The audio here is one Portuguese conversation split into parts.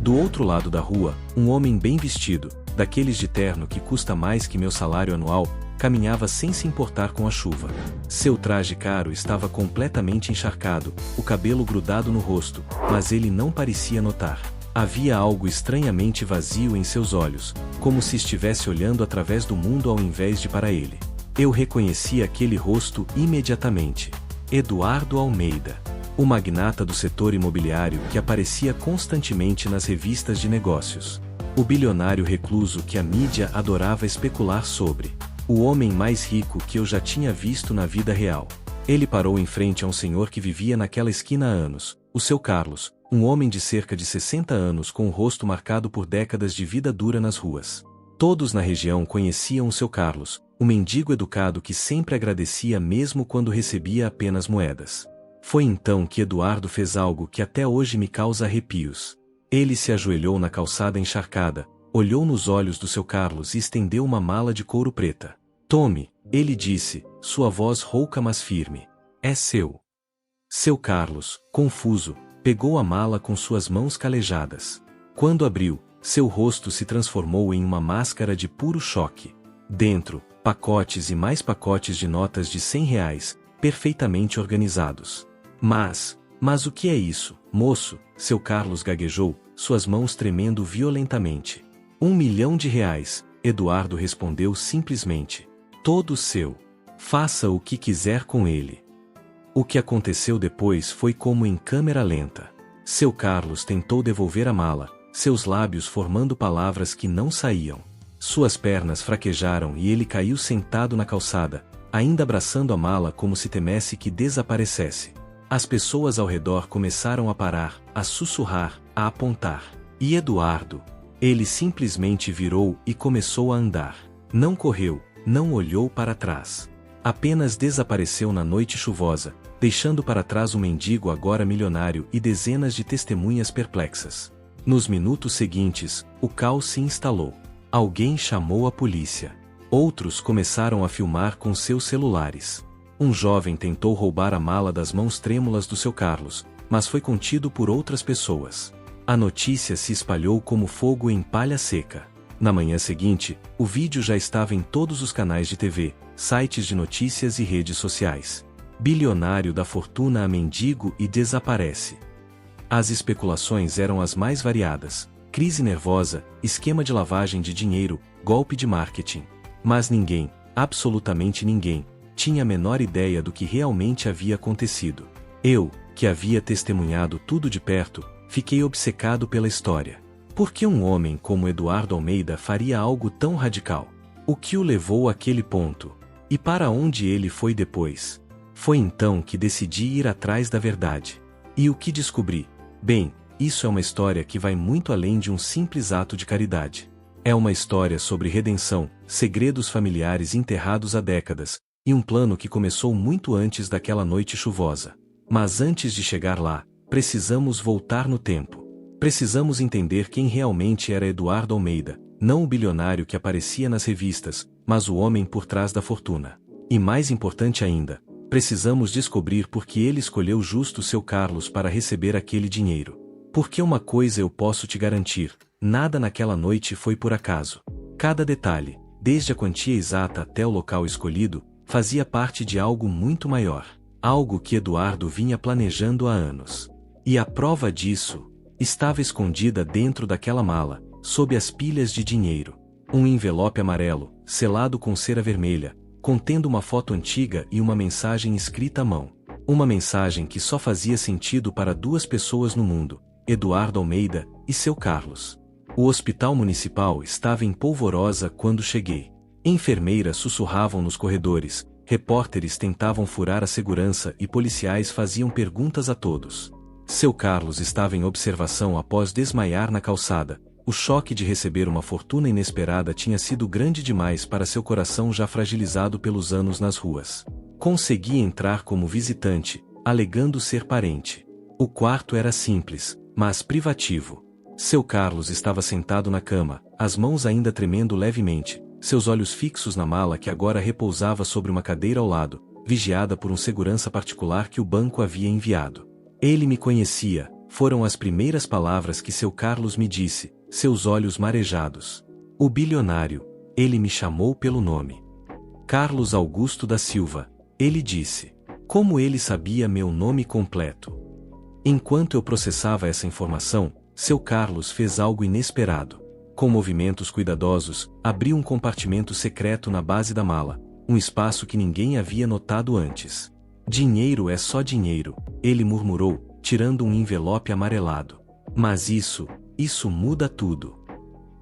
Do outro lado da rua, um homem bem vestido, daqueles de terno que custa mais que meu salário anual, caminhava sem se importar com a chuva. Seu traje caro estava completamente encharcado, o cabelo grudado no rosto, mas ele não parecia notar. Havia algo estranhamente vazio em seus olhos, como se estivesse olhando através do mundo ao invés de para ele. Eu reconheci aquele rosto imediatamente. Eduardo Almeida. O magnata do setor imobiliário que aparecia constantemente nas revistas de negócios. O bilionário recluso que a mídia adorava especular sobre. O homem mais rico que eu já tinha visto na vida real. Ele parou em frente a um senhor que vivia naquela esquina há anos, o seu Carlos, um homem de cerca de 60 anos com o rosto marcado por décadas de vida dura nas ruas. Todos na região conheciam o seu Carlos, o mendigo educado que sempre agradecia mesmo quando recebia apenas moedas. Foi então que Eduardo fez algo que até hoje me causa arrepios. Ele se ajoelhou na calçada encharcada, olhou nos olhos do seu Carlos e estendeu uma mala de couro preta. Tome, ele disse, sua voz rouca mas firme. É seu. Seu Carlos, confuso, pegou a mala com suas mãos calejadas. Quando abriu, seu rosto se transformou em uma máscara de puro choque. Dentro, pacotes e mais pacotes de notas de R$ 100, perfeitamente organizados. Mas o que é isso, moço? Seu Carlos gaguejou, suas mãos tremendo violentamente. R$ 1.000.000, Eduardo respondeu simplesmente. Todo seu. Faça o que quiser com ele. O que aconteceu depois foi como em câmera lenta. Seu Carlos tentou devolver a mala, seus lábios formando palavras que não saíam. Suas pernas fraquejaram e ele caiu sentado na calçada, ainda abraçando a mala como se temesse que desaparecesse. As pessoas ao redor começaram a parar, a sussurrar, a apontar. E Eduardo? Ele simplesmente virou e começou a andar. Não correu, não olhou para trás. Apenas desapareceu na noite chuvosa, deixando para trás um mendigo agora milionário e dezenas de testemunhas perplexas. Nos minutos seguintes, o caos se instalou. Alguém chamou a polícia. Outros começaram a filmar com seus celulares. Um jovem tentou roubar a mala das mãos trêmulas do seu Carlos, mas foi contido por outras pessoas. A notícia se espalhou como fogo em palha seca. Na manhã seguinte, o vídeo já estava em todos os canais de TV, sites de notícias e redes sociais. Bilionário dá fortuna a mendigo e desaparece. As especulações eram as mais variadas: crise nervosa, esquema de lavagem de dinheiro, golpe de marketing. Mas ninguém, absolutamente ninguém, tinha a menor ideia do que realmente havia acontecido. Eu, que havia testemunhado tudo de perto, fiquei obcecado pela história. Por que um homem como Eduardo Almeida faria algo tão radical? O que o levou àquele ponto? E para onde ele foi depois? Foi então que decidi ir atrás da verdade. E o que descobri? Bem, isso é uma história que vai muito além de um simples ato de caridade. É uma história sobre redenção, segredos familiares enterrados há décadas, e um plano que começou muito antes daquela noite chuvosa. Mas antes de chegar lá, precisamos voltar no tempo. Precisamos entender quem realmente era Eduardo Almeida, não o bilionário que aparecia nas revistas, mas o homem por trás da fortuna. E mais importante ainda, precisamos descobrir por que ele escolheu justo seu Carlos para receber aquele dinheiro. Porque uma coisa eu posso te garantir: nada naquela noite foi por acaso. Cada detalhe, desde a quantia exata até o local escolhido, fazia parte de algo muito maior. Algo que Eduardo vinha planejando há anos. E a prova disso estava escondida dentro daquela mala, sob as pilhas de dinheiro. Um envelope amarelo, selado com cera vermelha, contendo uma foto antiga e uma mensagem escrita à mão. Uma mensagem que só fazia sentido para duas pessoas no mundo: Eduardo Almeida e seu Carlos. O hospital municipal estava em polvorosa quando cheguei. Enfermeiras sussurravam nos corredores, repórteres tentavam furar a segurança e policiais faziam perguntas a todos. Seu Carlos estava em observação após desmaiar na calçada. O choque de receber uma fortuna inesperada tinha sido grande demais para seu coração já fragilizado pelos anos nas ruas. Consegui entrar como visitante, alegando ser parente. O quarto era simples, mas privativo. Seu Carlos estava sentado na cama, as mãos ainda tremendo levemente, seus olhos fixos na mala que agora repousava sobre uma cadeira ao lado, vigiada por um segurança particular que o banco havia enviado. Ele me conhecia, Foram as primeiras palavras que seu Carlos me disse, seus olhos marejados. O bilionário, ele me chamou pelo nome. Carlos Augusto da Silva, ele disse. Como ele sabia meu nome completo? Enquanto eu processava essa informação, seu Carlos fez algo inesperado. Com movimentos cuidadosos, abriu um compartimento secreto na base da mala, um espaço que ninguém havia notado antes. Dinheiro é só dinheiro, ele murmurou, tirando um envelope amarelado. Mas isso muda tudo.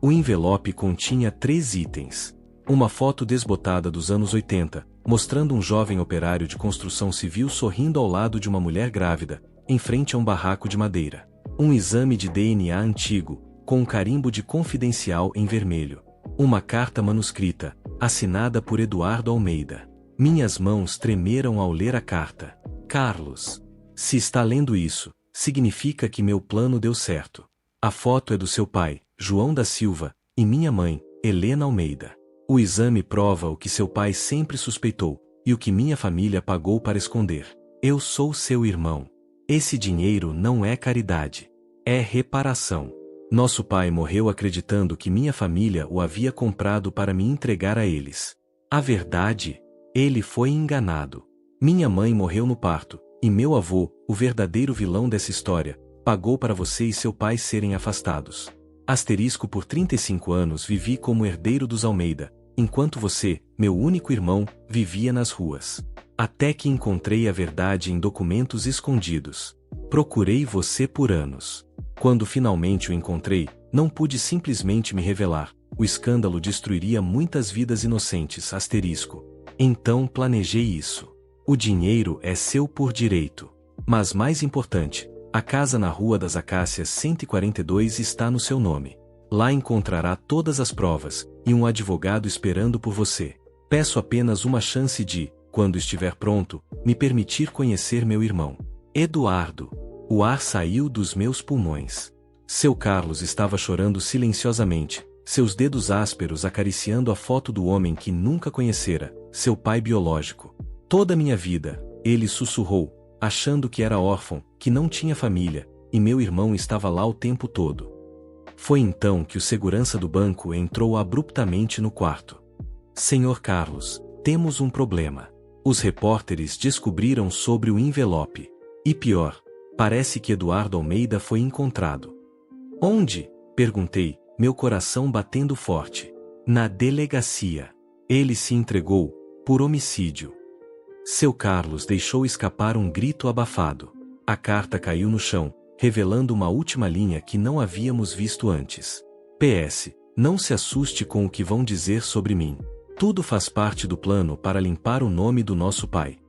O envelope continha 3 itens. Uma foto desbotada dos anos 80, mostrando um jovem operário de construção civil sorrindo ao lado de uma mulher grávida, em frente a um barraco de madeira. Um exame de DNA antigo, com um carimbo de confidencial em vermelho. Uma carta manuscrita, assinada por Eduardo Almeida. Minhas mãos tremeram ao ler a carta. Carlos, se está lendo isso, significa que meu plano deu certo. A foto é do seu pai, João da Silva, e minha mãe, Helena Almeida. O exame prova o que seu pai sempre suspeitou, e o que minha família pagou para esconder. Eu sou seu irmão. Esse dinheiro não é caridade. É reparação. Nosso pai morreu acreditando que minha família o havia comprado para me entregar a eles. A verdade? Ele foi enganado. Minha mãe morreu no parto, e meu avô, o verdadeiro vilão dessa história, pagou para você e seu pai serem afastados. Asterisco por 35 anos vivi como herdeiro dos Almeida, enquanto você, meu único irmão, vivia nas ruas. Até que encontrei a verdade em documentos escondidos. Procurei você por anos. Quando finalmente o encontrei, não pude simplesmente me revelar. O escândalo destruiria muitas vidas inocentes. Asterisco. Então planejei isso. O dinheiro é seu por direito. Mas mais importante, a casa na Rua das Acácias 142 está no seu nome. Lá encontrará todas as provas, e um advogado esperando por você. Peço apenas uma chance de, quando estiver pronto, me permitir conhecer meu irmão. Eduardo. O ar saiu dos meus pulmões. Seu Carlos estava chorando silenciosamente, seus dedos ásperos acariciando a foto do homem que nunca conhecera, seu pai biológico. Toda minha vida, ele sussurrou, achando que era órfão, que não tinha família, e meu irmão estava lá o tempo todo. Foi então que o segurança do banco entrou abruptamente no quarto. Senhor Carlos, temos um problema. Os repórteres descobriram sobre o envelope. E pior, parece que Eduardo Almeida foi encontrado. Onde? Perguntei, meu coração batendo forte. Na delegacia. Ele se entregou, por homicídio. Seu Carlos deixou escapar um grito abafado. A carta caiu no chão, revelando uma última linha que não havíamos visto antes. PS. Não se assuste com o que vão dizer sobre mim. Tudo faz parte do plano para limpar o nome do nosso pai.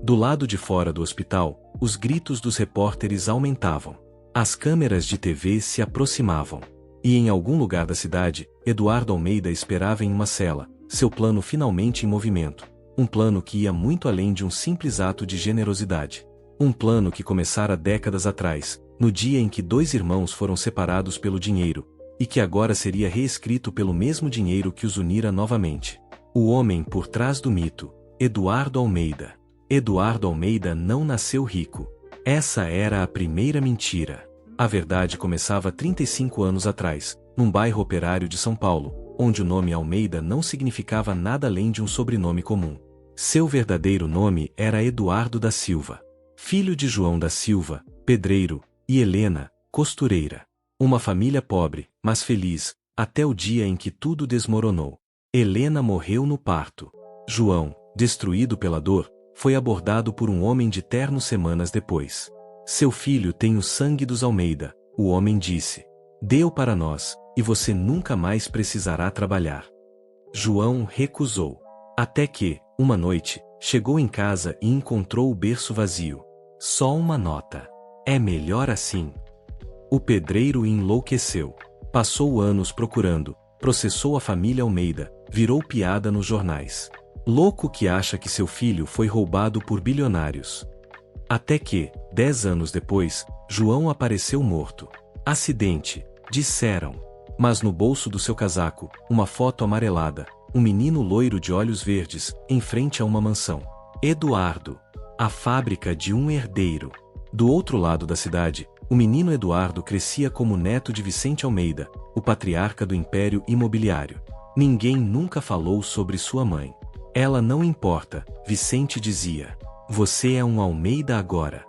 Do lado de fora do hospital, os gritos dos repórteres aumentavam. As câmeras de TV se aproximavam. E em algum lugar da cidade, Eduardo Almeida esperava em uma cela, seu plano finalmente em movimento. Um plano que ia muito além de um simples ato de generosidade. Um plano que começara décadas atrás, no dia em que 2 irmãos foram separados pelo dinheiro, e que agora seria reescrito pelo mesmo dinheiro que os unira novamente. O homem por trás do mito, Eduardo Almeida. Eduardo Almeida não nasceu rico. Essa era a primeira mentira. A verdade começava 35 anos atrás, num bairro operário de São Paulo, onde o nome Almeida não significava nada além de um sobrenome comum. Seu verdadeiro nome era Eduardo da Silva. Filho de João da Silva, pedreiro, e Helena, costureira. Uma família pobre, mas feliz, até o dia em que tudo desmoronou. Helena morreu no parto. João, destruído pela dor, foi abordado por um homem de terno semanas depois. Seu filho tem o sangue dos Almeida, o homem disse. Dê-o para nós, e você nunca mais precisará trabalhar. João recusou. Até que, uma noite, chegou em casa e encontrou o berço vazio. Só uma nota. É melhor assim. O pedreiro enlouqueceu. Passou anos procurando, processou a família Almeida, virou piada nos jornais. Louco que acha que seu filho foi roubado por bilionários. Até que, 10 anos depois, João apareceu morto. Acidente, disseram. Mas no bolso do seu casaco, uma foto amarelada, um menino loiro de olhos verdes, em frente a uma mansão. Eduardo. A fábrica de um herdeiro. Do outro lado da cidade, O menino Eduardo crescia como neto de Vicente Almeida, o patriarca do Império Imobiliário. Ninguém nunca falou sobre sua mãe. Ela não importa, Vicente dizia. Você é um Almeida agora.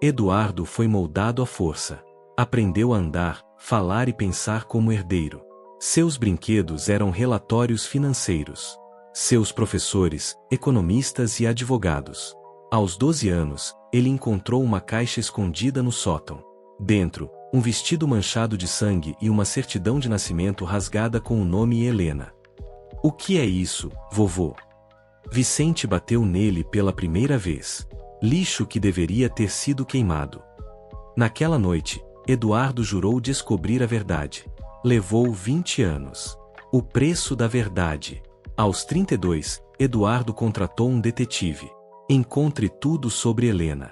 Eduardo foi moldado à força. Aprendeu a andar, falar e pensar como herdeiro. Seus brinquedos eram relatórios financeiros. Seus professores, economistas e advogados. Aos 12 anos, ele encontrou uma caixa escondida no sótão. Dentro, um vestido manchado de sangue e uma certidão de nascimento rasgada com o nome Helena. O que é isso, vovô? Vicente bateu nele pela primeira vez. Lixo que deveria ter sido queimado. Naquela noite, Eduardo jurou descobrir a verdade. Levou 20 anos. O preço da verdade. Aos 32, Eduardo contratou um detetive. Encontre tudo sobre Helena.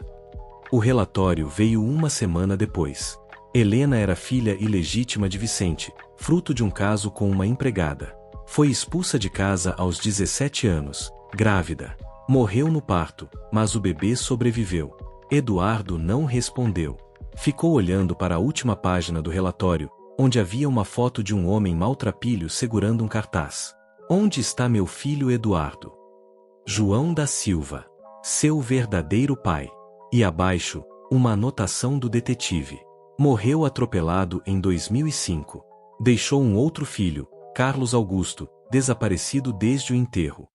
O relatório veio uma semana depois. Helena era filha ilegítima de Vicente, fruto de um caso com uma empregada. Foi expulsa de casa aos 17 anos, grávida. Morreu no parto, mas o bebê sobreviveu. Eduardo não respondeu. Ficou olhando para a última página do relatório, onde havia uma foto de um homem maltrapilho segurando um cartaz. Onde está meu filho Eduardo? João da Silva. Seu verdadeiro pai. E abaixo, uma anotação do detetive. Morreu atropelado em 2005. Deixou um outro filho, Carlos Augusto, desaparecido desde o enterro.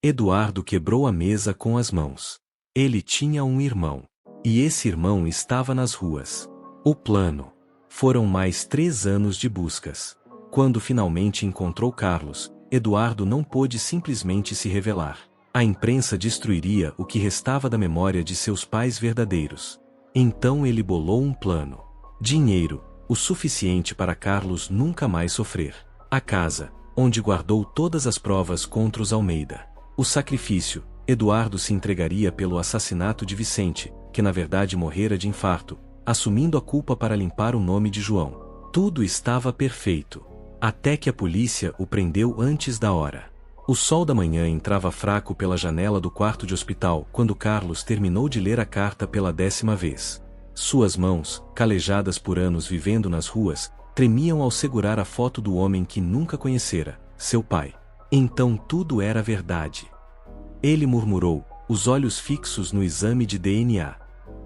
Eduardo quebrou a mesa com as mãos. Ele tinha um irmão. E esse irmão estava nas ruas. O plano. Foram mais 3 anos de buscas. Quando finalmente encontrou Carlos, Eduardo não pôde simplesmente se revelar. A imprensa destruiria o que restava da memória de seus pais verdadeiros. Então ele bolou um plano. Dinheiro, o suficiente para Carlos nunca mais sofrer. A casa, onde guardou todas as provas contra os Almeida. O sacrifício, Eduardo se entregaria pelo assassinato de Vicente, que na verdade morrera de infarto, assumindo a culpa para limpar o nome de João. Tudo estava perfeito. Até que a polícia o prendeu antes da hora. O sol da manhã entrava fraco pela janela do quarto de hospital quando Carlos terminou de ler a carta pela 10ª vez. Suas mãos, calejadas por anos vivendo nas ruas, tremiam ao segurar a foto do homem que nunca conhecera, seu pai. Então tudo era verdade. Ele murmurou, os olhos fixos no exame de DNA.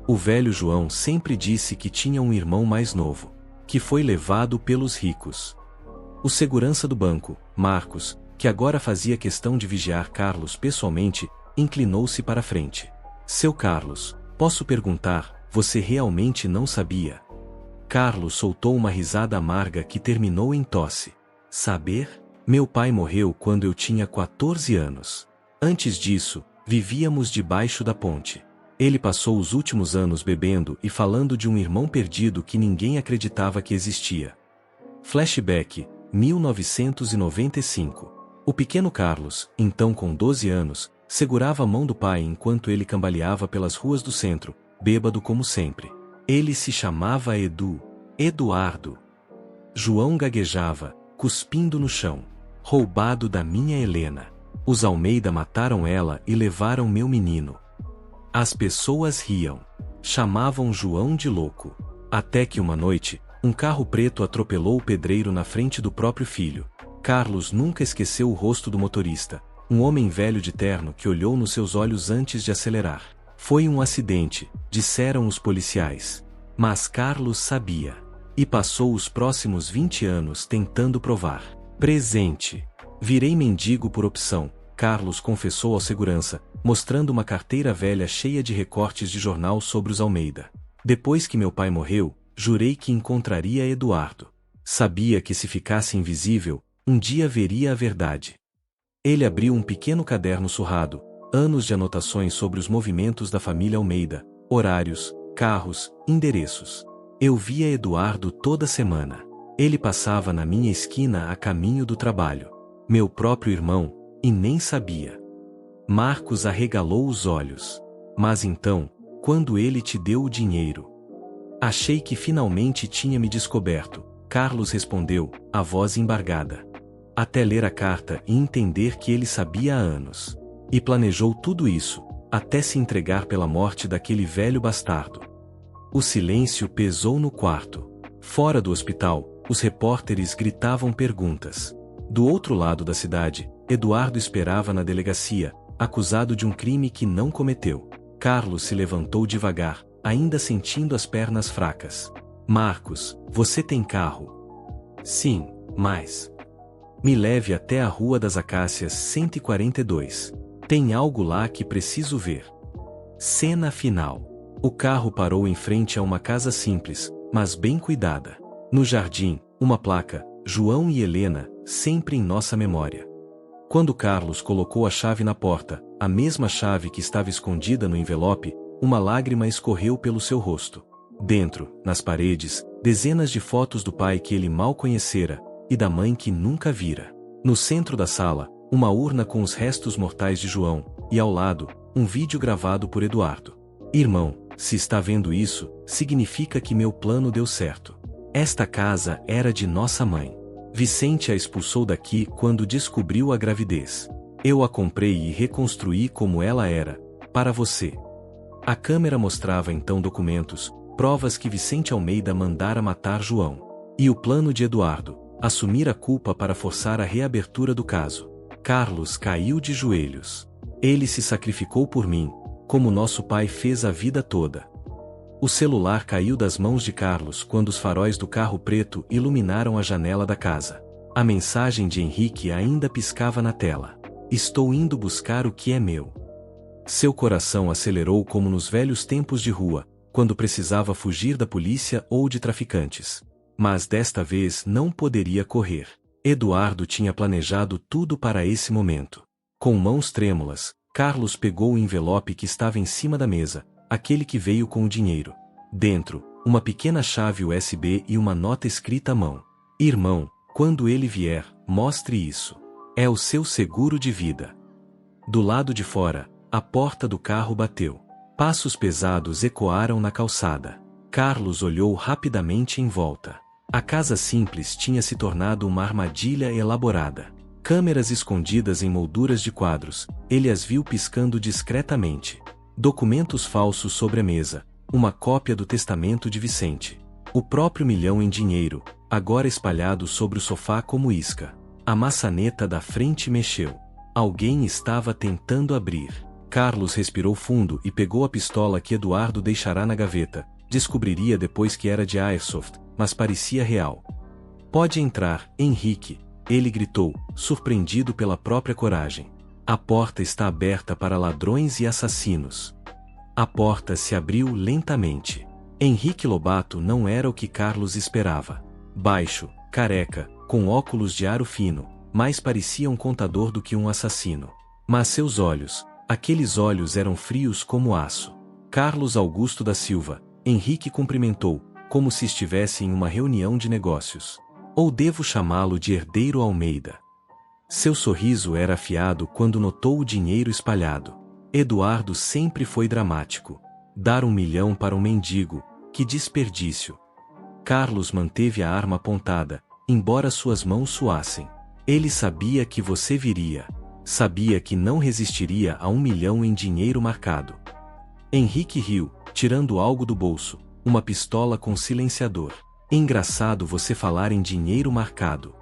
O velho João sempre disse que tinha um irmão mais novo, que foi levado pelos ricos. O segurança do banco, Marcos, que agora fazia questão de vigiar Carlos pessoalmente, inclinou-se para a frente. Seu Carlos, posso perguntar, você realmente não sabia? Carlos soltou uma risada amarga que terminou em tosse. Saber? Meu pai morreu quando eu tinha 14 anos. Antes disso, vivíamos debaixo da ponte. Ele passou os últimos anos bebendo e falando de um irmão perdido que ninguém acreditava que existia. Flashback, 1995. O pequeno Carlos, então com 12 anos, segurava a mão do pai enquanto ele cambaleava pelas ruas do centro, bêbado como sempre. Ele se chamava Eduardo. João gaguejava, cuspindo no chão. Roubado da minha Helena. Os Almeida mataram ela e levaram meu menino. As pessoas riam. Chamavam João de louco. Até que uma noite, um carro preto atropelou o pedreiro na frente do próprio filho. Carlos nunca esqueceu o rosto do motorista, um homem velho de terno que olhou nos seus olhos antes de acelerar. Foi um acidente, disseram os policiais. Mas Carlos sabia. E passou os próximos 20 anos tentando provar. Presente. Virei mendigo por opção, Carlos confessou ao segurança, mostrando uma carteira velha cheia de recortes de jornal sobre os Almeida. Depois que meu pai morreu, jurei que encontraria Eduardo. Sabia que se ficasse invisível, um dia veria a verdade. Ele abriu um pequeno caderno surrado, anos de anotações sobre os movimentos da família Almeida, horários, carros, endereços. Eu via Eduardo toda semana. Ele passava na minha esquina a caminho do trabalho. Meu próprio irmão, e nem sabia. Marcos arregalou os olhos. Mas então, quando ele te deu o dinheiro? Achei que finalmente tinha me descoberto, Carlos respondeu, a voz embargada. Até ler a carta e entender que ele sabia há anos. E planejou tudo isso, até se entregar pela morte daquele velho bastardo. O silêncio pesou no quarto. Fora do hospital, os repórteres gritavam perguntas. Do outro lado da cidade, Eduardo esperava na delegacia, acusado de um crime que não cometeu. Carlos se levantou devagar, ainda sentindo as pernas fracas. Marcos, você tem carro? Sim, mas... Me leve até a Rua das Acácias 142. Tem algo lá que preciso ver. Cena final. O carro parou em frente a uma casa simples, mas bem cuidada. No jardim, uma placa, João e Helena, sempre em nossa memória. Quando Carlos colocou a chave na porta, a mesma chave que estava escondida no envelope, uma lágrima escorreu pelo seu rosto. Dentro, nas paredes, dezenas de fotos do pai que ele mal conhecera, e da mãe que nunca vira. No centro da sala, uma urna com os restos mortais de João, e ao lado, um vídeo gravado por Eduardo. Irmão, se está vendo isso, significa que meu plano deu certo. Esta casa era de nossa mãe. Vicente a expulsou daqui quando descobriu a gravidez. Eu a comprei e reconstruí como ela era, para você. A câmera mostrava então documentos, provas que Vicente Almeida mandara matar João. E o plano de Eduardo, assumir a culpa para forçar a reabertura do caso. Carlos caiu de joelhos. Ele se sacrificou por mim, como nosso pai fez a vida toda. O celular caiu das mãos de Carlos quando os faróis do carro preto iluminaram a janela da casa. A mensagem de Henrique ainda piscava na tela. Estou indo buscar o que é meu. Seu coração acelerou como nos velhos tempos de rua, quando precisava fugir da polícia ou de traficantes. Mas desta vez não poderia correr. Eduardo tinha planejado tudo para esse momento. Com mãos trêmulas, Carlos pegou o envelope que estava em cima da mesa, aquele que veio com o dinheiro. Dentro, uma pequena chave USB e uma nota escrita à mão. Irmão, quando ele vier, mostre isso. É o seu seguro de vida. Do lado de fora, a porta do carro bateu. Passos pesados ecoaram na calçada. Carlos olhou rapidamente em volta. A casa simples tinha se tornado uma armadilha elaborada. Câmeras escondidas em molduras de quadros, ele as viu piscando discretamente. Documentos falsos sobre a mesa, uma cópia do testamento de Vicente. O próprio milhão em dinheiro, agora espalhado sobre o sofá como isca. A maçaneta da frente mexeu. Alguém estava tentando abrir. Carlos respirou fundo e pegou a pistola que Eduardo deixará na gaveta. Descobriria depois que era de Airsoft, mas parecia real. Pode entrar, Henrique, ele gritou, surpreendido pela própria coragem. A porta está aberta para ladrões e assassinos. A porta se abriu lentamente. Henrique Lobato não era o que Carlos esperava. Baixo, careca, com óculos de aro fino, mais parecia um contador do que um assassino. Mas seus olhos, aqueles olhos eram frios como aço. Carlos Augusto da Silva, Henrique cumprimentou, como se estivesse em uma reunião de negócios. Ou devo chamá-lo de Herdeiro Almeida? Seu sorriso era afiado quando notou o dinheiro espalhado. Eduardo sempre foi dramático. Dar 1 milhão para um mendigo, que desperdício. Carlos manteve a arma apontada, embora suas mãos suassem. Ele sabia que você viria. Sabia que não resistiria a 1 milhão em dinheiro marcado. Henrique riu, tirando algo do bolso, uma pistola com silenciador. Engraçado você falar em dinheiro marcado.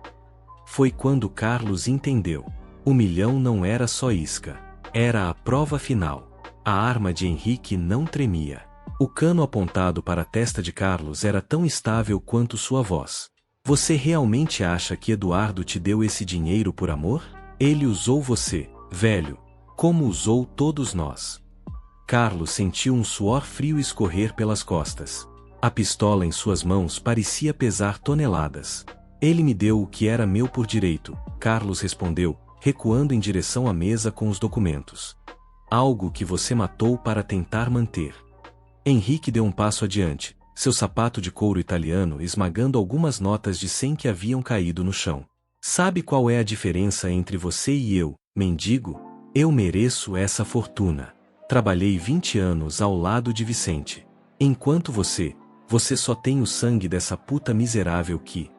Foi quando Carlos entendeu. 1 milhão não era só isca. Era a prova final. A arma de Henrique não tremia. O cano apontado para a testa de Carlos era tão estável quanto sua voz. Você realmente acha que Eduardo te deu esse dinheiro por amor? Ele usou você, velho, como usou todos nós. Carlos sentiu um suor frio escorrer pelas costas. A pistola em suas mãos parecia pesar toneladas. Ele me deu o que era meu por direito, Carlos respondeu, recuando em direção à mesa com os documentos. Algo que você matou para tentar manter. Henrique deu um passo adiante, seu sapato de couro italiano esmagando algumas notas de 100 que haviam caído no chão. Sabe qual é a diferença entre você e eu, mendigo? Eu mereço essa fortuna. Trabalhei 20 anos ao lado de Vicente. Enquanto você só tem o sangue dessa puta miserável que...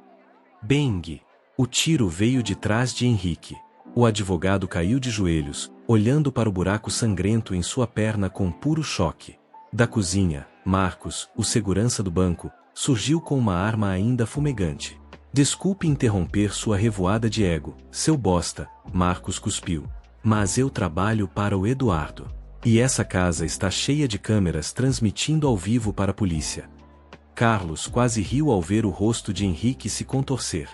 Bang! O tiro veio de trás de Henrique. O advogado caiu de joelhos, olhando para o buraco sangrento em sua perna com puro choque. Da cozinha, Marcos, o segurança do banco, surgiu com uma arma ainda fumegante. Desculpe interromper sua revoada de ego, seu bosta, Marcos cuspiu. Mas eu trabalho para o Eduardo. E essa casa está cheia de câmeras transmitindo ao vivo para a polícia. Carlos quase riu ao ver o rosto de Henrique se contorcer.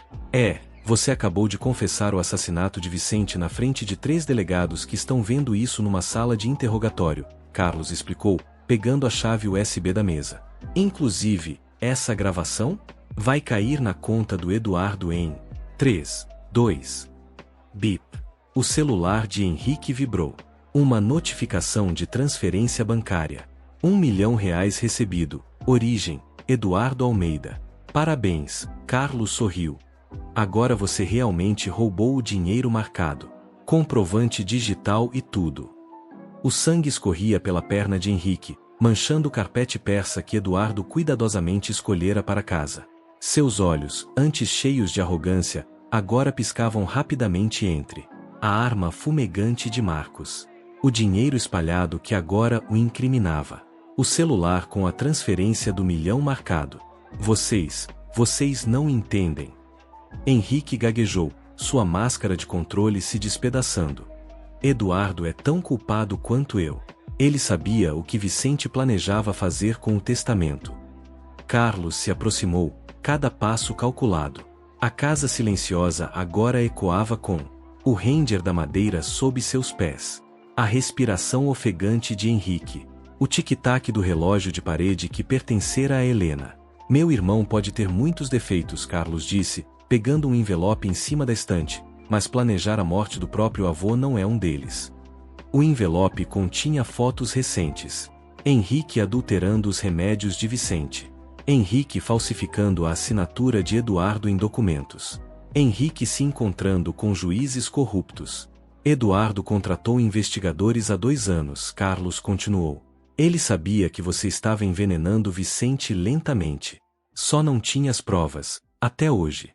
Você acabou de confessar o assassinato de Vicente na frente de 3 delegados que estão vendo isso numa sala de interrogatório, Carlos explicou, pegando a chave USB da mesa. Inclusive, essa gravação vai cair na conta do Eduardo em 3, 2, bip. O celular de Henrique vibrou. Uma notificação de transferência bancária. R$1 milhão recebido. Origem, Eduardo Almeida. Parabéns, Carlos sorriu. Agora você realmente roubou o dinheiro marcado. Comprovante digital e tudo. O sangue escorria pela perna de Henrique, manchando o carpete persa que Eduardo cuidadosamente escolhera para casa. Seus olhos, antes cheios de arrogância, agora piscavam rapidamente entre a arma fumegante de Marcos. O dinheiro espalhado que agora o incriminava. O celular com a transferência do milhão marcado. Vocês não entendem. Henrique gaguejou, sua máscara de controle se despedaçando. Eduardo é tão culpado quanto eu. Ele sabia o que Vicente planejava fazer com o testamento. Carlos se aproximou, cada passo calculado. A casa silenciosa agora ecoava com o render da madeira sob seus pés. A respiração ofegante de Henrique. O tic-tac do relógio de parede que pertencera a Helena. Meu irmão pode ter muitos defeitos, Carlos disse, pegando um envelope em cima da estante, mas planejar a morte do próprio avô não é um deles. O envelope continha fotos recentes. Henrique adulterando os remédios de Vicente. Henrique falsificando a assinatura de Eduardo em documentos. Henrique se encontrando com juízes corruptos. Eduardo contratou investigadores há 2 anos, Carlos continuou. Ele sabia que você estava envenenando Vicente lentamente. Só não tinha as provas, até hoje.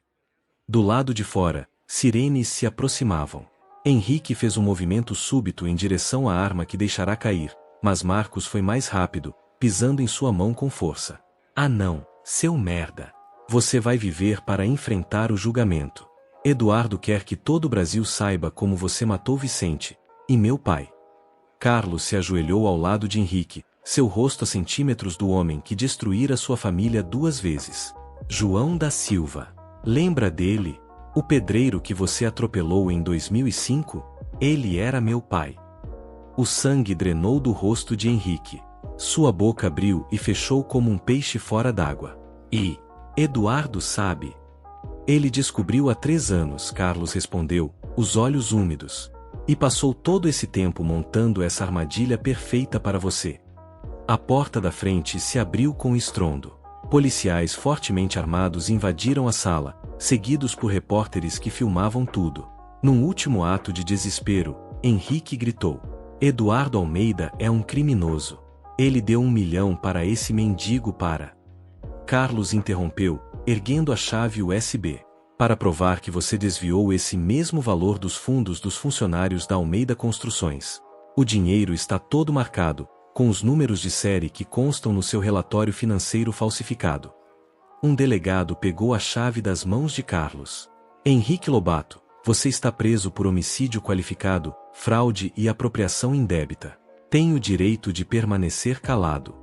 Do lado de fora, sirenes se aproximavam. Henrique fez um movimento súbito em direção à arma que deixará cair, mas Marcos foi mais rápido, pisando em sua mão com força. Ah não, seu merda. Você vai viver para enfrentar o julgamento. Eduardo quer que todo o Brasil saiba como você matou Vicente, e meu pai. Carlos se ajoelhou ao lado de Henrique, seu rosto a centímetros do homem que destruíra sua família 2 vezes. João da Silva. Lembra dele? O pedreiro que você atropelou em 2005? Ele era meu pai. O sangue drenou do rosto de Henrique. Sua boca abriu e fechou como um peixe fora d'água. E Eduardo sabe. Ele descobriu há 3 anos, Carlos respondeu, os olhos úmidos. E passou todo esse tempo montando essa armadilha perfeita para você. A porta da frente se abriu com estrondo. Policiais fortemente armados invadiram a sala, seguidos por repórteres que filmavam tudo. Num último ato de desespero, Henrique gritou: Eduardo Almeida é um criminoso. Ele deu 1 milhão para esse mendigo para... Carlos interrompeu, erguendo a chave USB. Para provar que você desviou esse mesmo valor dos fundos dos funcionários da Almeida Construções. O dinheiro está todo marcado, com os números de série que constam no seu relatório financeiro falsificado. Um delegado pegou a chave das mãos de Carlos. Henrique Lobato, você está preso por homicídio qualificado, fraude e apropriação indébita. Tem o direito de permanecer calado.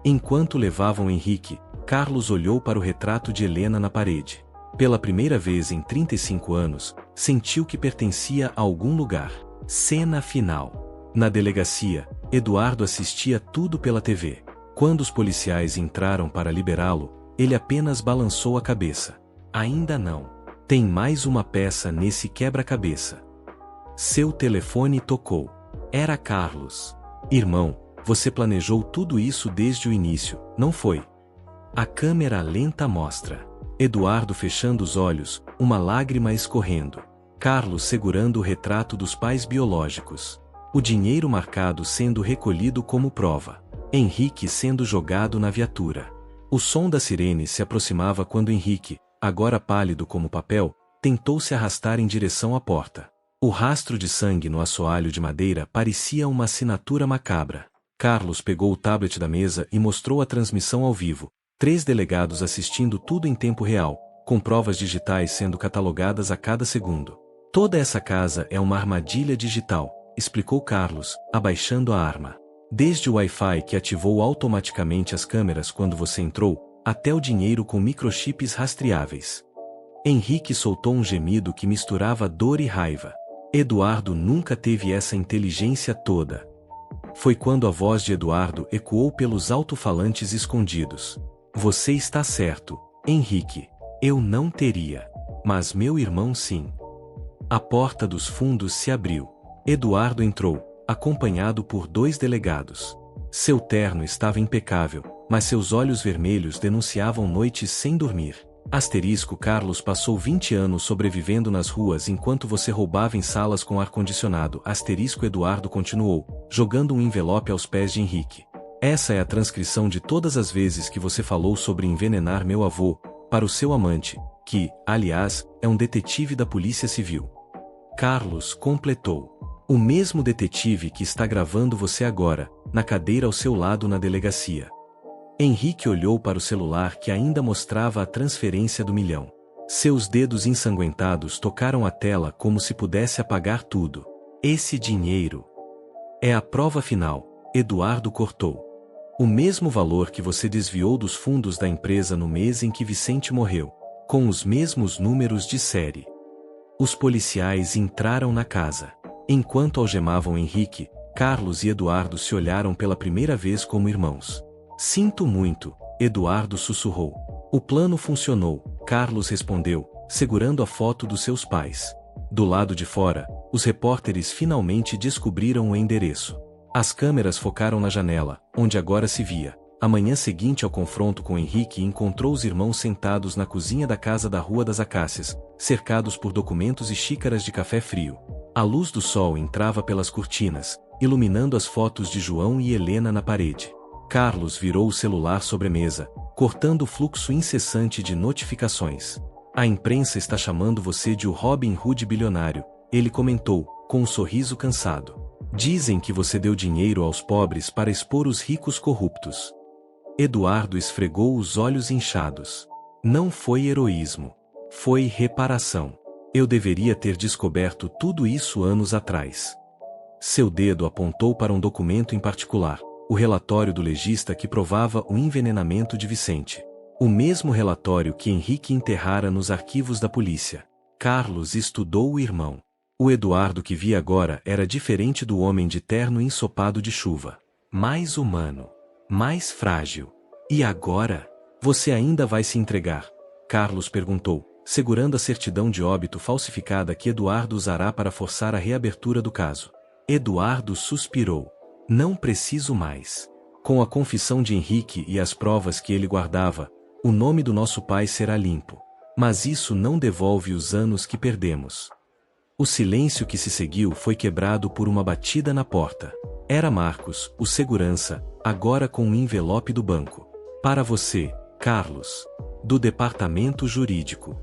Enquanto levavam Henrique, Carlos olhou para o retrato de Helena na parede. Pela primeira vez em 35 anos, sentiu que pertencia a algum lugar. Cena final. Na delegacia, Eduardo assistia tudo pela TV. Quando os policiais entraram para liberá-lo, ele apenas balançou a cabeça. Ainda não. Tem mais uma peça nesse quebra-cabeça. Seu telefone tocou. Era Carlos. Irmão, você planejou tudo isso desde o início, não foi? A câmera lenta mostra Eduardo fechando os olhos, uma lágrima escorrendo. Carlos segurando o retrato dos pais biológicos. O dinheiro marcado sendo recolhido como prova. Henrique sendo jogado na viatura. O som da sirene se aproximava quando Henrique, agora pálido como papel, tentou se arrastar em direção à porta. O rastro de sangue no assoalho de madeira parecia uma assinatura macabra. Carlos pegou o tablet da mesa e mostrou a transmissão ao vivo. 3 delegados assistindo tudo em tempo real, com provas digitais sendo catalogadas a cada segundo. Toda essa casa é uma armadilha digital, explicou Carlos, abaixando a arma. Desde o Wi-Fi que ativou automaticamente as câmeras quando você entrou, até o dinheiro com microchips rastreáveis. Henrique soltou um gemido que misturava dor e raiva. Eduardo nunca teve essa inteligência toda. Foi quando a voz de Eduardo ecoou pelos alto-falantes escondidos. Você está certo, Henrique. Eu não teria. Mas meu irmão sim. A porta dos fundos se abriu. Eduardo entrou, acompanhado por 2 delegados. Seu terno estava impecável, mas seus olhos vermelhos denunciavam noites sem dormir. Carlos passou 20 anos sobrevivendo nas ruas enquanto você roubava em salas com ar-condicionado. Eduardo continuou, jogando um envelope aos pés de Henrique. Essa é a transcrição de todas as vezes que você falou sobre envenenar meu avô, para o seu amante, que, aliás, é um detetive da Polícia Civil. Carlos completou. O mesmo detetive que está gravando você agora, na cadeira ao seu lado na delegacia. Henrique olhou para o celular que ainda mostrava a transferência do milhão. Seus dedos ensanguentados tocaram a tela como se pudesse apagar tudo. Esse dinheiro é a prova final, Eduardo cortou. O mesmo valor que você desviou dos fundos da empresa no mês em que Vicente morreu, com os mesmos números de série. Os policiais entraram na casa. Enquanto algemavam Henrique, Carlos e Eduardo se olharam pela primeira vez como irmãos. Sinto muito, Eduardo sussurrou. O plano funcionou, Carlos respondeu, segurando a foto dos seus pais. Do lado de fora, os repórteres finalmente descobriram o endereço. As câmeras focaram na janela, onde agora se via. A manhã seguinte ao confronto com Henrique encontrou os irmãos sentados na cozinha da casa da Rua das Acácias, cercados por documentos e xícaras de café frio. A luz do sol entrava pelas cortinas, iluminando as fotos de João e Helena na parede. Carlos virou o celular sobre a mesa, cortando o fluxo incessante de notificações. A imprensa está chamando você de o Robin Hood bilionário, ele comentou, com um sorriso cansado. Dizem que você deu dinheiro aos pobres para expor os ricos corruptos. Eduardo esfregou os olhos inchados. Não foi heroísmo. Foi reparação. Eu deveria ter descoberto tudo isso anos atrás. Seu dedo apontou para um documento em particular, o relatório do legista que provava o envenenamento de Vicente. O mesmo relatório que Henrique enterrara nos arquivos da polícia. Carlos estudou o irmão. O Eduardo que via agora era diferente do homem de terno ensopado de chuva. Mais humano. Mais frágil. E agora? Você ainda vai se entregar? Carlos perguntou, segurando a certidão de óbito falsificada que Eduardo usará para forçar a reabertura do caso. Eduardo suspirou. Não preciso mais. Com a confissão de Henrique e as provas que ele guardava, o nome do nosso pai será limpo. Mas isso não devolve os anos que perdemos. O silêncio que se seguiu foi quebrado por uma batida na porta. Era Marcos, o segurança, agora com um envelope do banco. Para você, Carlos. Do departamento jurídico.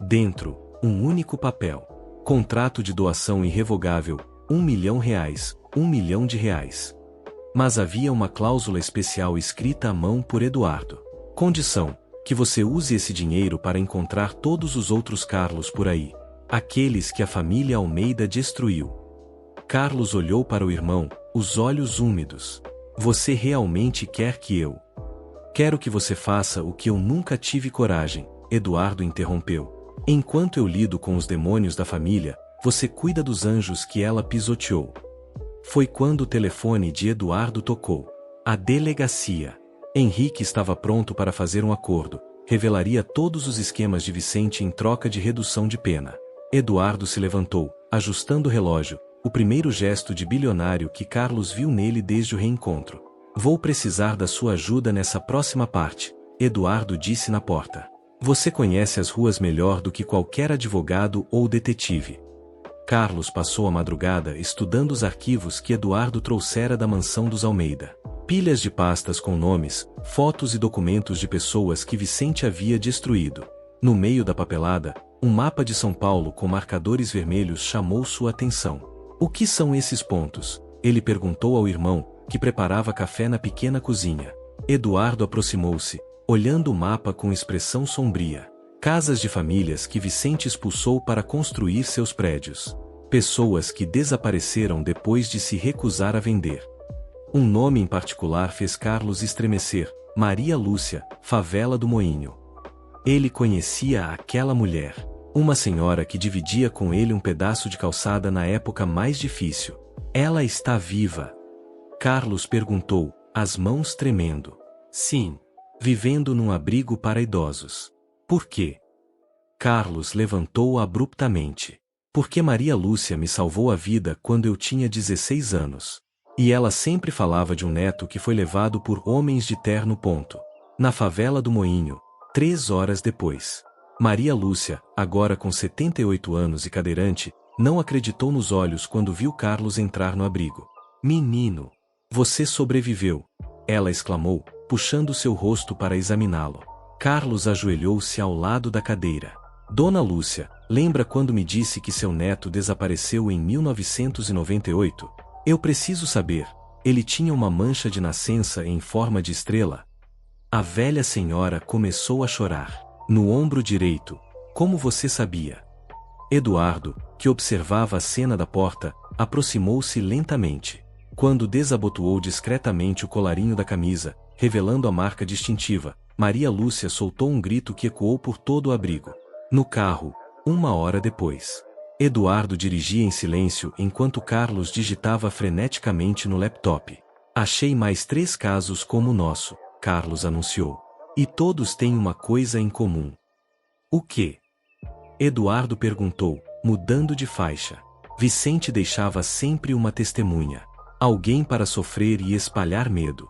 Dentro, um único papel. Contrato de doação irrevogável, R$1 milhão, R$1 milhão. Mas havia uma cláusula especial escrita à mão por Eduardo. Condição, que você use esse dinheiro para encontrar todos os outros Carlos por aí. Aqueles que a família Almeida destruiu. Carlos olhou para o irmão, os olhos úmidos. Você realmente quer que eu? Quero que você faça o que eu nunca tive coragem, Eduardo interrompeu. Enquanto eu lido com os demônios da família, você cuida dos anjos que ela pisoteou. Foi quando o telefone de Eduardo tocou. A delegacia. Henrique estava pronto para fazer um acordo. Revelaria todos os esquemas de Vicente em troca de redução de pena. Eduardo se levantou, ajustando o relógio, o primeiro gesto de bilionário que Carlos viu nele desde o reencontro. Vou precisar da sua ajuda nessa próxima parte, Eduardo disse na porta. Você conhece as ruas melhor do que qualquer advogado ou detetive. Carlos passou a madrugada estudando os arquivos que Eduardo trouxera da mansão dos Almeida. Pilhas de pastas com nomes, fotos e documentos de pessoas que Vicente havia destruído. No meio da papelada, um mapa de São Paulo com marcadores vermelhos chamou sua atenção. O que são esses pontos? Ele perguntou ao irmão, que preparava café na pequena cozinha. Eduardo aproximou-se, olhando o mapa com expressão sombria. Casas de famílias que Vicente expulsou para construir seus prédios. Pessoas que desapareceram depois de se recusar a vender. Um nome em particular fez Carlos estremecer: Maria Lúcia, favela do Moinho. Ele conhecia aquela mulher. Uma senhora que dividia com ele um pedaço de calçada na época mais difícil. Ela está viva? Carlos perguntou, as mãos tremendo. Sim. Vivendo num abrigo para idosos. Por quê? Carlos levantou abruptamente. Porque Maria Lúcia me salvou a vida quando eu tinha 16 anos. E ela sempre falava de um neto que foi levado por homens de terno. Na favela do Moinho, 3 horas depois. Maria Lúcia, agora com 78 anos e cadeirante, não acreditou nos olhos quando viu Carlos entrar no abrigo. Menino! Você sobreviveu! Ela exclamou, puxando seu rosto para examiná-lo. Carlos ajoelhou-se ao lado da cadeira. Dona Lúcia, lembra quando me disse que seu neto desapareceu em 1998? Eu preciso saber. Ele tinha uma mancha de nascença em forma de estrela? A velha senhora começou a chorar. No ombro direito. Como você sabia? Eduardo, que observava a cena da porta, aproximou-se lentamente. Quando desabotoou discretamente o colarinho da camisa, revelando a marca distintiva, Maria Lúcia soltou um grito que ecoou por todo o abrigo. No carro, 1 hora depois. Eduardo dirigia em silêncio enquanto Carlos digitava freneticamente no laptop. Achei mais 3 casos como o nosso, Carlos anunciou. E todos têm uma coisa em comum. O quê? Eduardo perguntou, mudando de faixa. Vicente deixava sempre uma testemunha. Alguém para sofrer e espalhar medo.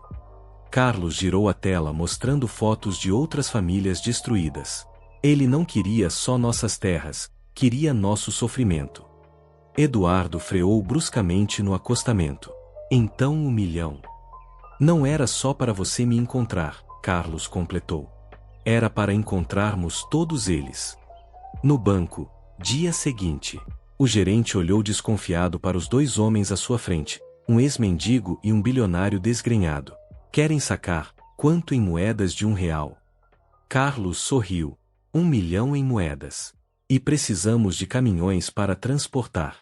Carlos girou a tela mostrando fotos de outras famílias destruídas. Ele não queria só nossas terras, queria nosso sofrimento. Eduardo freou bruscamente no acostamento. Então 1 milhão. Não era só para você me encontrar, Carlos completou. Era para encontrarmos todos eles. No banco, dia seguinte, o gerente olhou desconfiado para os 2 homens à sua frente, um ex-mendigo e um bilionário desgrenhado. Querem sacar? Quanto em moedas de R$1? Carlos sorriu. 1 milhão em moedas. E precisamos de caminhões para transportar.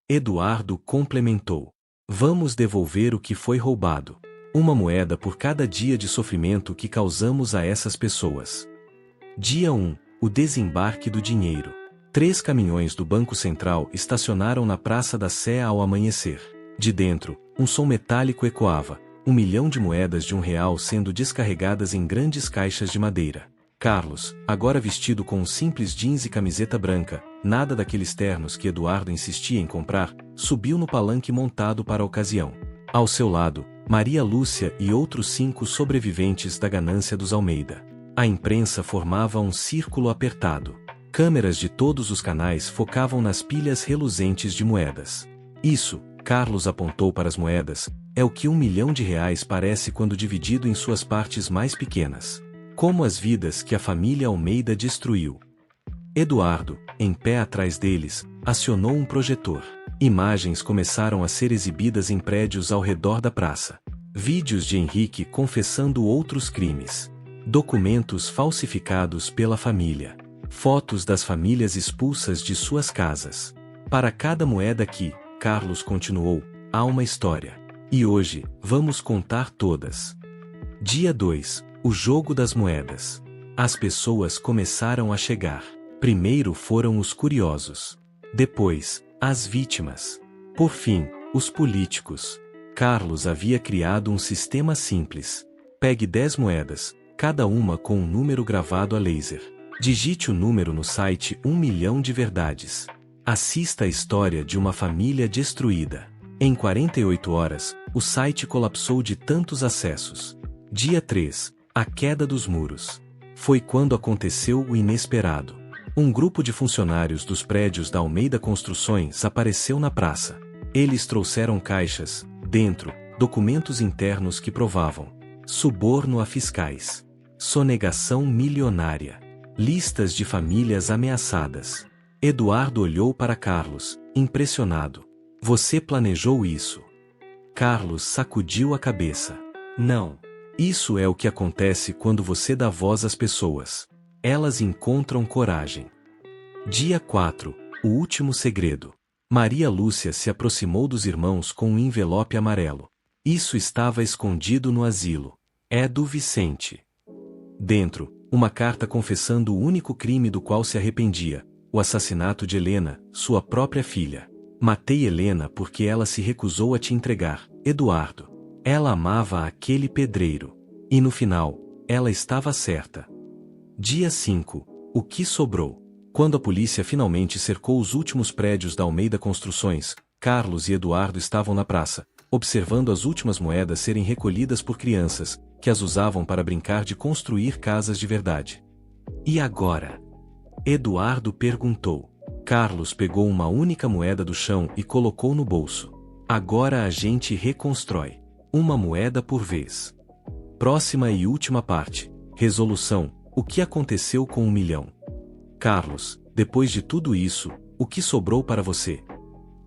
Eduardo complementou. Vamos devolver o que foi roubado. 1 moeda por cada dia de sofrimento que causamos a essas pessoas. Dia 1. O desembarque do dinheiro. 3 caminhões do Banco Central estacionaram na Praça da Sé ao amanhecer. De dentro, um som metálico ecoava. 1 milhão de moedas de R$1 sendo descarregadas em grandes caixas de madeira. Carlos, agora vestido com um simples jeans e camiseta branca, nada daqueles ternos que Eduardo insistia em comprar, subiu no palanque montado para a ocasião. Ao seu lado, Maria Lúcia e outros 5 sobreviventes da ganância dos Almeida. A imprensa formava um círculo apertado. Câmeras de todos os canais focavam nas pilhas reluzentes de moedas. Isso, Carlos apontou para as moedas, é o que R$1 milhão parece quando dividido em suas partes mais pequenas. Como as vidas que a família Almeida destruiu. Eduardo, em pé atrás deles, acionou um projetor. Imagens começaram a ser exibidas em prédios ao redor da praça. Vídeos de Henrique confessando outros crimes. Documentos falsificados pela família. Fotos das famílias expulsas de suas casas. Para cada moeda que, Carlos continuou, há uma história. E hoje, vamos contar todas. Dia 2. O jogo das moedas. As pessoas começaram a chegar. Primeiro foram os curiosos. Depois, as vítimas. Por fim, os políticos. Carlos havia criado um sistema simples. Pegue 10 moedas, cada uma com um número gravado a laser. Digite o número no site 1 milhão de verdades. Assista a história de uma família destruída. Em 48 horas, o site colapsou de tantos acessos. Dia 3. A queda dos muros. Foi quando aconteceu o inesperado. Um grupo de funcionários dos prédios da Almeida Construções apareceu na praça. Eles trouxeram caixas, dentro, documentos internos que provavam suborno a fiscais, sonegação milionária, listas de famílias ameaçadas. Eduardo olhou para Carlos, impressionado. Você planejou isso? Carlos sacudiu a cabeça. Não. Isso é o que acontece quando você dá voz às pessoas. Elas encontram coragem. Dia 4. O último segredo. Maria Lúcia se aproximou dos irmãos com um envelope amarelo. Isso estava escondido no asilo. É do Vicente. Dentro, uma carta confessando o único crime do qual se arrependia: o assassinato de Helena, sua própria filha. Matei Helena porque ela se recusou a te entregar, Eduardo. Ela amava aquele pedreiro. E no final, ela estava certa. Dia 5. O que sobrou? Quando a polícia finalmente cercou os últimos prédios da Almeida Construções, Carlos e Eduardo estavam na praça, observando as últimas moedas serem recolhidas por crianças, que as usavam para brincar de construir casas de verdade. E agora? Eduardo perguntou. Carlos pegou uma única moeda do chão e colocou no bolso. Agora a gente reconstrói. Uma moeda por vez. Próxima e última parte. Resolução. O que aconteceu com 1 milhão? Carlos, depois de tudo isso, o que sobrou para você?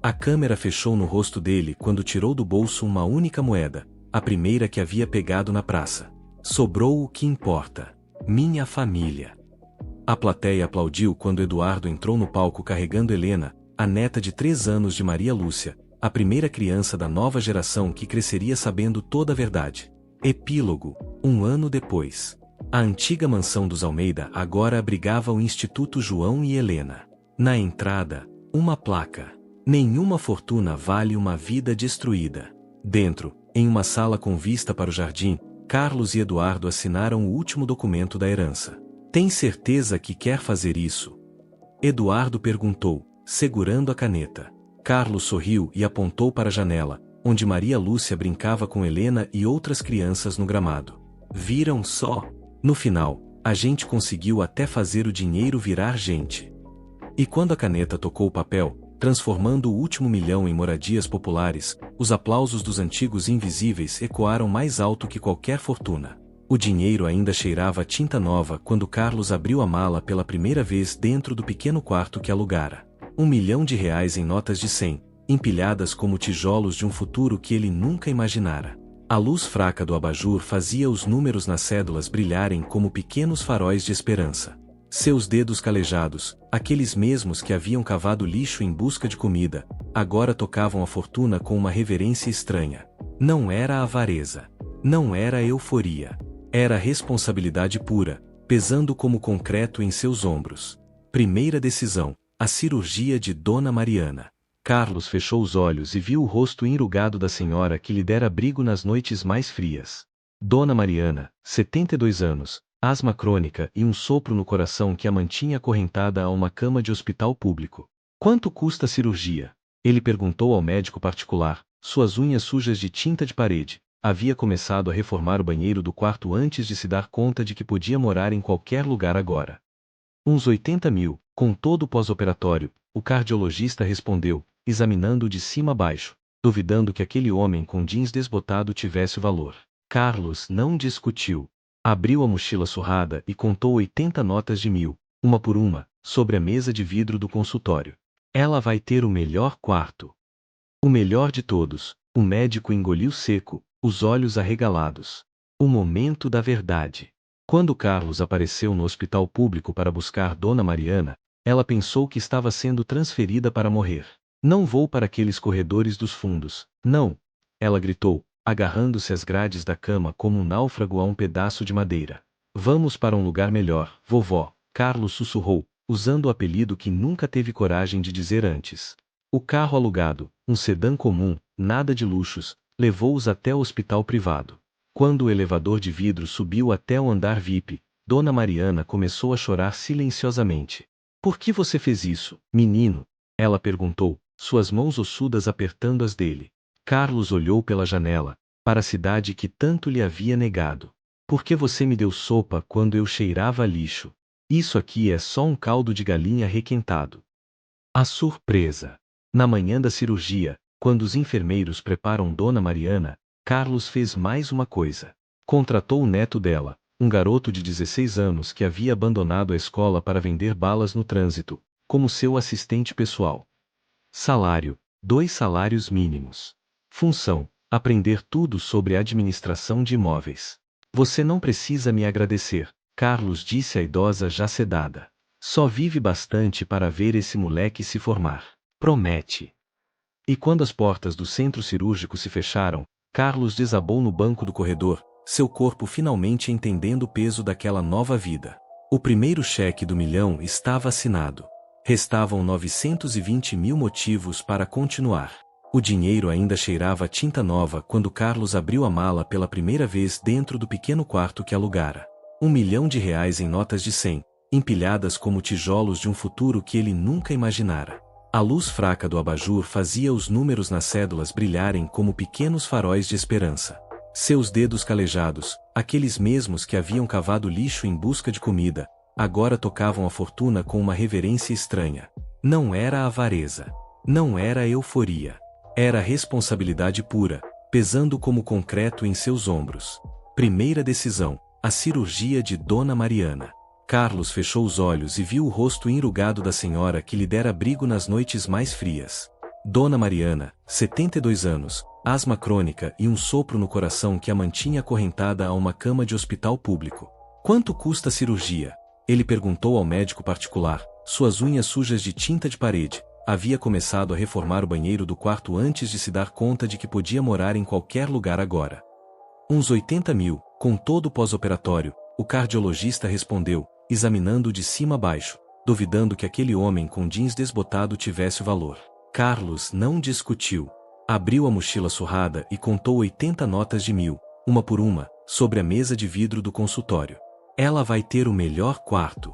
A câmera fechou no rosto dele quando tirou do bolso uma única moeda, a primeira que havia pegado na praça. Sobrou o que importa. Minha família. A plateia aplaudiu quando Eduardo entrou no palco carregando Helena, a neta de 3 anos de Maria Lúcia, a primeira criança da nova geração que cresceria sabendo toda a verdade. Epílogo. 1 ano depois. A antiga mansão dos Almeida agora abrigava o Instituto João e Helena. Na entrada, uma placa. Nenhuma fortuna vale uma vida destruída. Dentro, em uma sala com vista para o jardim, Carlos e Eduardo assinaram o último documento da herança. Tem certeza que quer fazer isso? Eduardo perguntou, segurando a caneta. Carlos sorriu e apontou para a janela, onde Maria Lúcia brincava com Helena e outras crianças no gramado. Viram só? No final, a gente conseguiu até fazer o dinheiro virar gente. E quando a caneta tocou o papel, transformando o último 1 milhão em moradias populares, os aplausos dos antigos invisíveis ecoaram mais alto que qualquer fortuna. O dinheiro ainda cheirava a tinta nova quando Carlos abriu a mala pela primeira vez dentro do pequeno quarto que alugara. R$ 1 milhão em notas de 100, empilhadas como tijolos de um futuro que ele nunca imaginara. A luz fraca do abajur fazia os números nas cédulas brilharem como pequenos faróis de esperança. Seus dedos calejados, aqueles mesmos que haviam cavado lixo em busca de comida, agora tocavam a fortuna com uma reverência estranha. Não era avareza. Não era euforia. Era responsabilidade pura, pesando como concreto em seus ombros. Primeira decisão: a cirurgia de Dona Mariana. Carlos fechou os olhos e viu o rosto enrugado da senhora que lhe dera abrigo nas noites mais frias. Dona Mariana, 72 anos, asma crônica e um sopro no coração que a mantinha acorrentada a uma cama de hospital público. Quanto custa a cirurgia? Ele perguntou ao médico particular, suas unhas sujas de tinta de parede. Havia começado a reformar o banheiro do quarto antes de se dar conta de que podia morar em qualquer lugar agora. Uns 80 mil, com todo o pós-operatório, o cardiologista respondeu, examinando-o de cima a baixo, duvidando que aquele homem com jeans desbotado tivesse o valor. Carlos não discutiu. Abriu a mochila surrada e contou 80 notas de 1.000, uma por uma, sobre a mesa de vidro do consultório. Ela vai ter o melhor quarto. O melhor de todos. O médico engoliu seco, os olhos arregalados. O momento da verdade. Quando Carlos apareceu no hospital público para buscar Dona Mariana, ela pensou que estava sendo transferida para morrer. Não vou para aqueles corredores dos fundos, não! Ela gritou, agarrando-se às grades da cama como um náufrago a um pedaço de madeira. Vamos para um lugar melhor, vovó, Carlos sussurrou, usando o apelido que nunca teve coragem de dizer antes. O carro alugado, um sedã comum, nada de luxos, levou-os até o hospital privado. Quando o elevador de vidro subiu até o andar VIP, Dona Mariana começou a chorar silenciosamente. Por que você fez isso, menino? Ela perguntou, suas mãos ossudas apertando as dele. Carlos olhou pela janela, para a cidade que tanto lhe havia negado. Por que você me deu sopa quando eu cheirava a lixo? Isso aqui é só um caldo de galinha requentado. A surpresa. Na manhã da cirurgia, quando os enfermeiros preparam Dona Mariana, Carlos fez mais uma coisa. Contratou o neto dela, um garoto de 16 anos que havia abandonado a escola para vender balas no trânsito, como seu assistente pessoal. Salário: 2 salários mínimos. Função: Aprender tudo sobre administração de imóveis. Você não precisa me agradecer, Carlos disse a idosa já sedada. Só vive bastante para ver esse moleque se formar. Promete. E quando as portas do centro cirúrgico se fecharam, Carlos desabou no banco do corredor, seu corpo finalmente entendendo o peso daquela nova vida. O primeiro cheque do 1 milhão estava assinado. Restavam 920 mil motivos para continuar. O dinheiro ainda cheirava a tinta nova quando Carlos abriu a mala pela primeira vez dentro do pequeno quarto que alugara. R$ 1 milhão em notas de 100, empilhadas como tijolos de um futuro que ele nunca imaginara. A luz fraca do abajur fazia os números nas cédulas brilharem como pequenos faróis de esperança. Seus dedos calejados, aqueles mesmos que haviam cavado lixo em busca de comida, agora tocavam a fortuna com uma reverência estranha. Não era avareza. Não era euforia. Era responsabilidade pura, pesando como concreto em seus ombros. Primeira decisão: a cirurgia de Dona Mariana. Carlos fechou os olhos e viu o rosto enrugado da senhora que lhe dera abrigo nas noites mais frias. Dona Mariana, 72 anos, asma crônica e um sopro no coração que a mantinha acorrentada a uma cama de hospital público. Quanto custa a cirurgia? Ele perguntou ao médico particular, suas unhas sujas de tinta de parede. Havia começado a reformar o banheiro do quarto antes de se dar conta de que podia morar em qualquer lugar agora. Uns 80 mil, com todo o pós-operatório, o cardiologista respondeu, examinando-o de cima a baixo, duvidando que aquele homem com jeans desbotado tivesse o valor. Carlos não discutiu. Abriu a mochila surrada e contou 80 notas de 1.000, uma por uma, sobre a mesa de vidro do consultório. Ela vai ter o melhor quarto.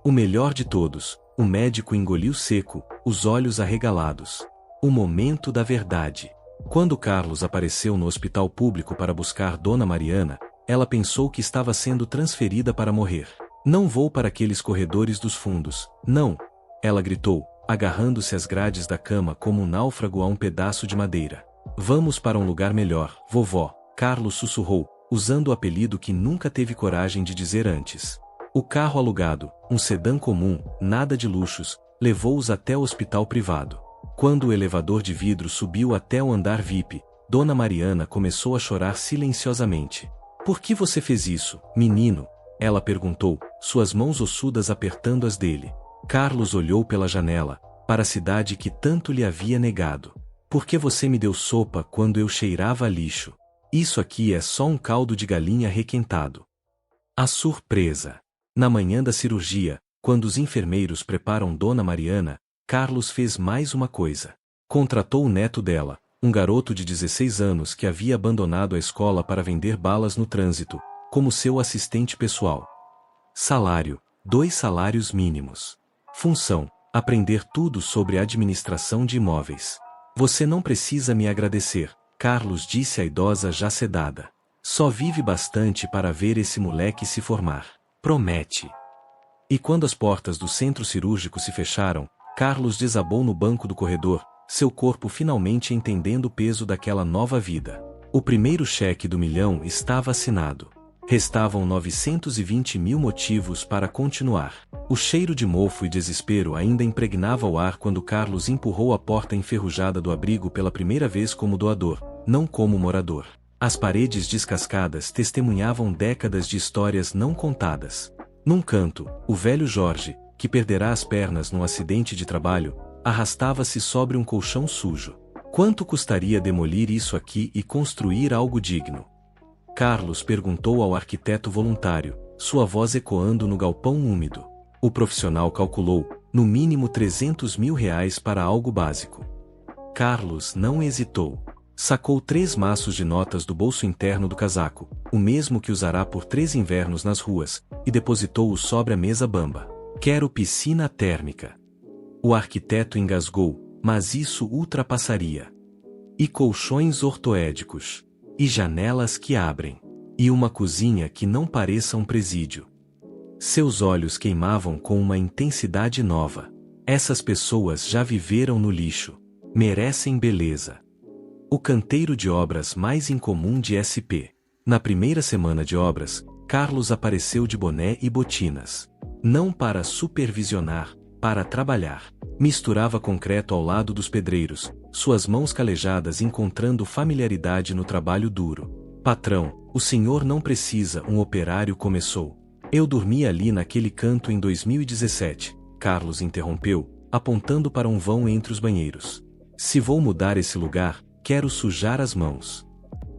O melhor de todos. O médico engoliu seco, os olhos arregalados. O momento da verdade. Quando Carlos apareceu no hospital público para buscar Dona Mariana, ela pensou que estava sendo transferida para morrer. Não vou para aqueles corredores dos fundos, não! Ela gritou, agarrando-se às grades da cama como um náufrago a um pedaço de madeira. Vamos para um lugar melhor, vovó, Carlos sussurrou, usando o apelido que nunca teve coragem de dizer antes. O carro alugado, um sedã comum, nada de luxos, levou-os até o hospital privado. Quando o elevador de vidro subiu até o andar VIP, Dona Mariana começou a chorar silenciosamente. Por que você fez isso, menino? Ela perguntou, suas mãos ossudas apertando as dele. Carlos olhou pela janela, para a cidade que tanto lhe havia negado. Por que você me deu sopa quando eu cheirava a lixo? Isso aqui é só um caldo de galinha requentado. A surpresa. Na manhã da cirurgia, quando os enfermeiros preparam Dona Mariana, Carlos fez mais uma coisa. Contratou o neto dela, um garoto de 16 anos que havia abandonado a escola para vender balas no trânsito, como seu assistente pessoal. Salário: 2 salários mínimos. Função: aprender tudo sobre administração de imóveis. Você não precisa me agradecer, Carlos disse à idosa já sedada. Só vive bastante para ver esse moleque se formar. Promete. E quando as portas do centro cirúrgico se fecharam, Carlos desabou no banco do corredor, seu corpo finalmente entendendo o peso daquela nova vida. O primeiro cheque do 1 milhão estava assinado. Restavam 920 mil motivos para continuar. O cheiro de mofo e desespero ainda impregnava o ar quando Carlos empurrou a porta enferrujada do abrigo pela primeira vez como doador, não como morador. As paredes descascadas testemunhavam décadas de histórias não contadas. Num canto, o velho Jorge, que perderá as pernas num acidente de trabalho, arrastava-se sobre um colchão sujo. Quanto custaria demolir isso aqui e construir algo digno? Carlos perguntou ao arquiteto voluntário, sua voz ecoando no galpão úmido. O profissional calculou, no mínimo R$300 mil para algo básico. Carlos não hesitou. Sacou 3 maços de notas do bolso interno do casaco, o mesmo que usará por 3 invernos nas ruas, e depositou-o sobre a mesa bamba. Quero piscina térmica. O arquiteto engasgou, mas isso ultrapassaria. E colchões ortoédicos. E janelas que abrem. E uma cozinha que não pareça um presídio. Seus olhos queimavam com uma intensidade nova. Essas pessoas já viveram no lixo. Merecem beleza. O canteiro de obras mais incomum de SP. Na primeira semana de obras, Carlos apareceu de boné e botinas. Não para supervisionar, para trabalhar. Misturava concreto ao lado dos pedreiros, suas mãos calejadas encontrando familiaridade no trabalho duro. Patrão, o senhor não precisa, um operário começou. Eu dormi ali naquele canto em 2017, Carlos interrompeu, apontando para um vão entre os banheiros. Se vou mudar esse lugar, quero sujar as mãos.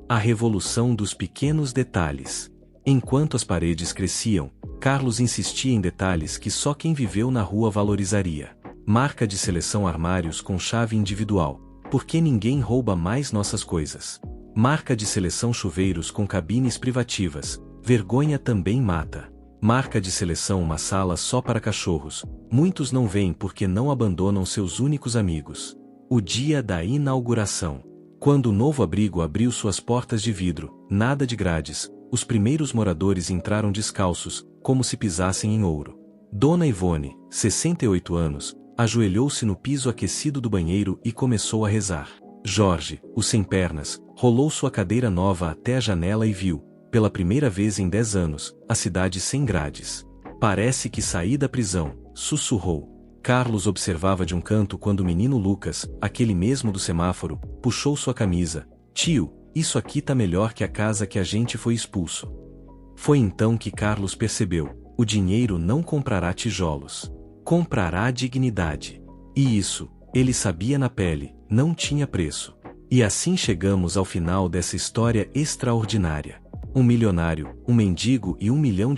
A revolução dos pequenos detalhes. Enquanto as paredes cresciam, Carlos insistia em detalhes que só quem viveu na rua valorizaria. Marca de seleção armários com chave individual, porque ninguém rouba mais nossas coisas. Marca de seleção chuveiros com cabines privativas, vergonha também mata. Marca de seleção uma sala só para cachorros, muitos não vêm porque não abandonam seus únicos amigos. O dia da inauguração. Quando o novo abrigo abriu suas portas de vidro, nada de grades, os primeiros moradores entraram descalços, como se pisassem em ouro. Dona Ivone, 68 anos, ajoelhou-se no piso aquecido do banheiro e começou a rezar. Jorge, o sem pernas, rolou sua cadeira nova até a janela e viu, pela primeira vez em 10 anos, a cidade sem grades. Parece que saí da prisão, sussurrou. Carlos observava de um canto quando o menino Lucas, aquele mesmo do semáforo, puxou sua camisa. Tio, isso aqui tá melhor que a casa que a gente foi expulso. Foi então que Carlos percebeu, o dinheiro não comprará tijolos. Comprará dignidade. E isso, ele sabia na pele, não tinha preço. E assim chegamos ao final dessa história extraordinária. Um milionário, um mendigo e R$1 milhão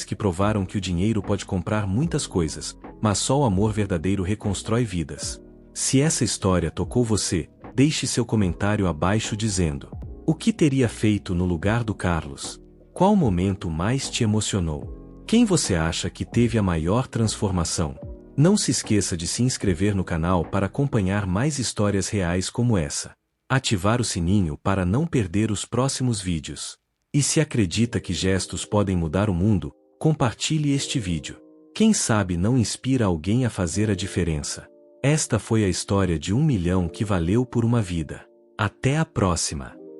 que provaram que o dinheiro pode comprar muitas coisas, mas só o amor verdadeiro reconstrói vidas. Se essa história tocou você, deixe seu comentário abaixo dizendo: o que teria feito no lugar do Carlos? Qual momento mais te emocionou? Quem você acha que teve a maior transformação? Não se esqueça de se inscrever no canal para acompanhar mais histórias reais como essa. Ativar o sininho para não perder os próximos vídeos. E se acredita que gestos podem mudar o mundo, compartilhe este vídeo. Quem sabe não inspira alguém a fazer a diferença. Esta foi a história de R$1 milhão que valeu por uma vida. Até a próxima!